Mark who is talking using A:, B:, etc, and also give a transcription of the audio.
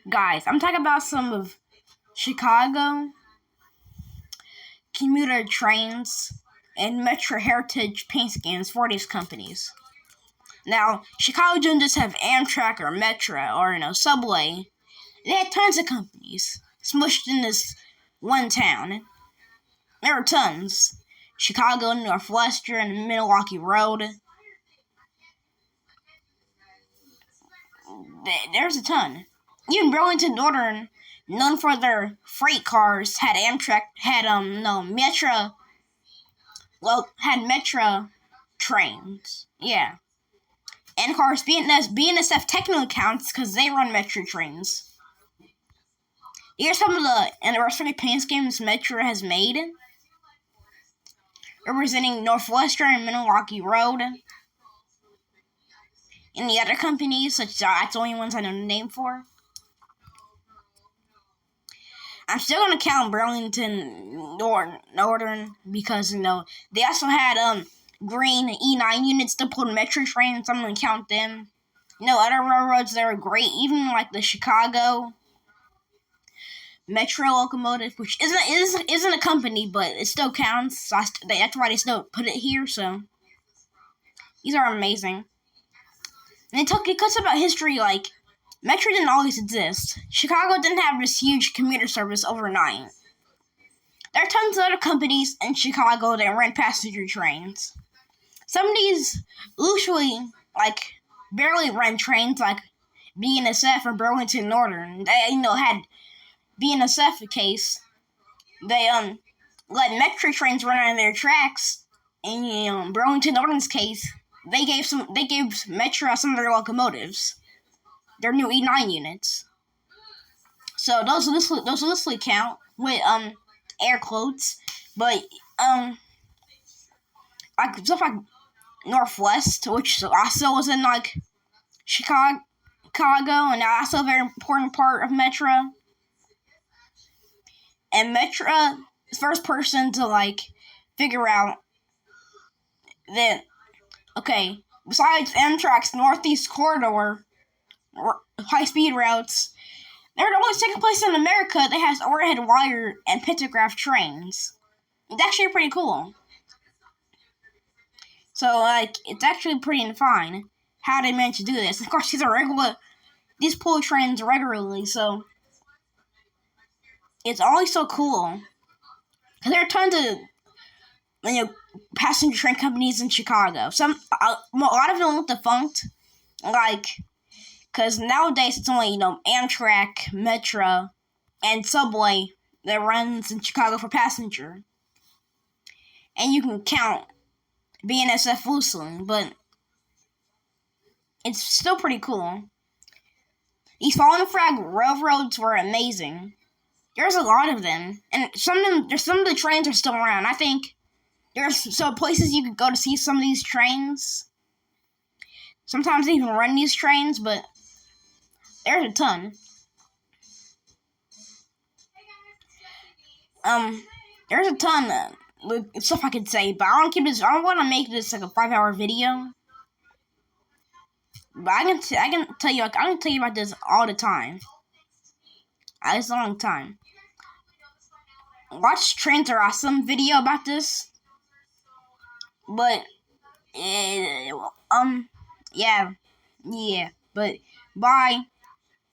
A: Guys, I'm talking about some of Chicago commuter trains and Metro Heritage paint scans for these companies. Now, Chicago didn't just have Amtrak or Metro or Subway. They had tons of companies smushed in this one town. There were tons. Chicago, Northwestern, Milwaukee Road. There's a ton. Even Burlington Northern, known for their freight cars, had Amtrak, had Metro, had Metro trains. Yeah. And of course, BNSF technically counts because they run Metro trains. Here's some of the anniversary paint schemes Metro has made. Representing Northwestern and Milwaukee Road. And the other companies, that's the only ones I know the name for. I'm still gonna count Burlington Northern because they also had green E9 units to pull Metro trains. So I'm gonna count them. Other railroads that are great, even like the Chicago Metro locomotive, which isn't a company, but it still counts. So that's why they still put it here. So these are amazing. And it cuts about history, like Metro didn't always exist. Chicago didn't have this huge commuter service overnight. There are tons of other companies in Chicago that ran passenger trains. Some of these usually barely run trains, like BNSF or Burlington Northern. They had BNSF case. They let Metro trains run on their tracks. And Burlington Northern's case, they gave Metro some of their locomotives, their new E9 units. So those loosely count with air quotes, but stuff like Northwest, which also was in Chicago, and also a very important part of Metro. And Metro is first person to figure out that, okay, besides Amtrak's Northeast Corridor high-speed routes, they're the only second place in America that has overhead wire and pantograph trains. It's actually pretty cool. So, it's actually pretty fine how they managed to do this. Of course, these pull trains regularly, so it's always so cool. Because there are tons of, passenger train companies in Chicago. A lot of them look defunct, because nowadays it's only, Amtrak, Metro, and Subway that runs in Chicago for passenger. And you can count BNSF loosely, but it's still pretty cool. These fallen flag railroads were amazing. There's a lot of them, and some of the trains are still around. I think there's places you could go to see some of these trains. Sometimes they even run these trains, but there's a ton. There's a ton of stuff I could say, but I don't want to make this like a 5-hour video. But I can tell you about this all the time. It's a long time. Watch Trains Are Awesome video about this. But yeah. But bye.